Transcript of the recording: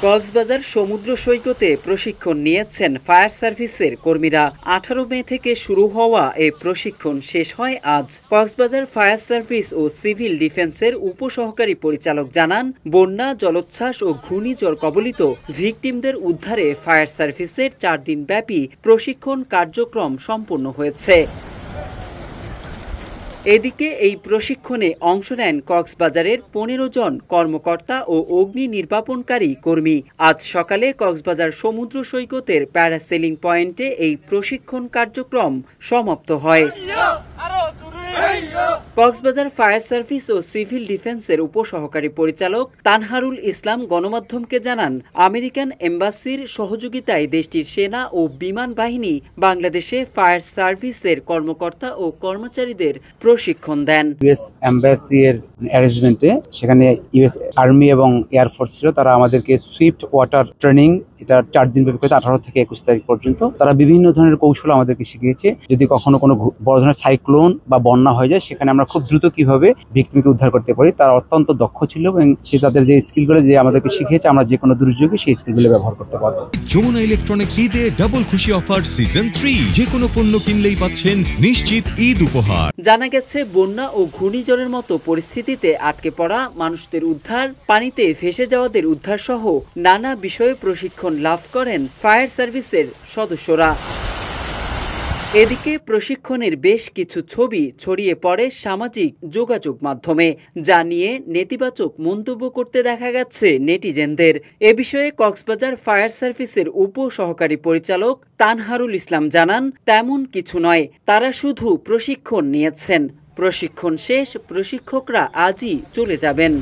কক্সবাজার সমুদ্র সৈকতে প্রশিক্ষণ নিয়েছেন ফায়ার সার্ভিসের কর্মীরা। 18 মে থেকে শুরু হওয়া এই প্রশিক্ষণ শেষ হয় আজ। কক্সবাজার ফায়ার সার্ভিস ও সিভিল ডিফেন্সের উপসহকারী পরিচালক জানান, বন্যা, জলোচ্ছ্বাস ও ঘূর্ণিঝড় কবলিত ভিকটিমদের উদ্ধারে ফায়ার সার্ভিসের 4 দিন ব্যাপী প্রশিক্ষণ কার্যক্রম সম্পন্ন হয়েছে। এদিকে এই প্রশিক্ষণে অংশ নেন কক্সবাজারের 15 জন কর্মকর্তা ও অগ্নি নির্বাপনকারী কর্মী। আজ সকালে কক্সবাজার সমুদ্র সৈকতের প্যারাসেলিং পয়েন্টে এই প্রশিক্ষণ কার্যক্রম সমাপ্ত হয়। কক্সবাজার ফায়ার সার্ভিস ও সিভিল ডিফেন্সের উপসহকারী পরিচালক তানহারুল ইসলাম গণমাধ্যমকে জানান, আমেরিকান এম্বাসির সহযোগিতায় দেশটির সেনা ও বিমান বাহিনী বাংলাদেশে ফায়ার সার্ভিসের কর্মকর্তা ও কর্মচারীদের প্রশিক্ষণ দেন। ইউএস এম্বাসি এর অ্যারেঞ্জমেন্টে সেখানে ইউএস আর্মি এবং এয়ারফোর্স ছিল, তারা আমাদেরকে সুইফট ওয়াটার ট্রেনিং, এটা 4 দিন ব্যাপী 18 থেকে 21 তারিখ পর্যন্ত তারা বিভিন্ন ধরনের কৌশল আমাদেরকে শিখিয়েছে। যদি কখনো কোনো বড় ধরনের সাইক্লোন বা বন্যা হয়ে যায়, সেখানে আমরা খুব দ্রুত কিভাবে ভিকটিমকে উদ্ধার করতে পারি, তারা অত্যন্ত দক্ষ ছিল এবং সে তাদের যে স্কিলগুলো যে আমাদেরকে শিখিয়েছে, আমরা যে কোনো দুর্যোগে সেই স্কিলগুলো ব্যবহার করতে পারবো। যমুনা ইলেকট্রনিক্স ঈদে ডাবল খুশি অফার সিজন 3, যে কোনো পণ্য কিনলেই পাচ্ছেন নিশ্চিত ঈদ উপহার। জানা গেছে, বন্যা ও ঘূর্ণিঝড়ের মতো পরিস্থিতিতে আটকে পড়া মানুষদের উদ্ধার, পানিতে ভেসে যাওয়াদের উদ্ধার সহ নানা বিষয়ে প্রশিক্ষণ লাভ করেন ফায়ার সার্ভিসের সদস্যরা। এদিকে প্রশিক্ষণের বেশ কিছু ছবি ছড়িয়ে পড়ে সামাজিক যোগাযোগ মাধ্যমে, যা নিয়ে নেতিবাচক মন্তব্য করতে দেখা গেছে নেটিজেনদের। এ বিষয়ে কক্সবাজার ফায়ার সার্ভিসের উপসহকারী পরিচালক তানহারুল ইসলাম জানান, তেমন কিছু নয়, তারা শুধু প্রশিক্ষণ নিয়েছেন। প্রশিক্ষণ শেষ, প্রশিক্ষকরা আজই চলে যাবেন।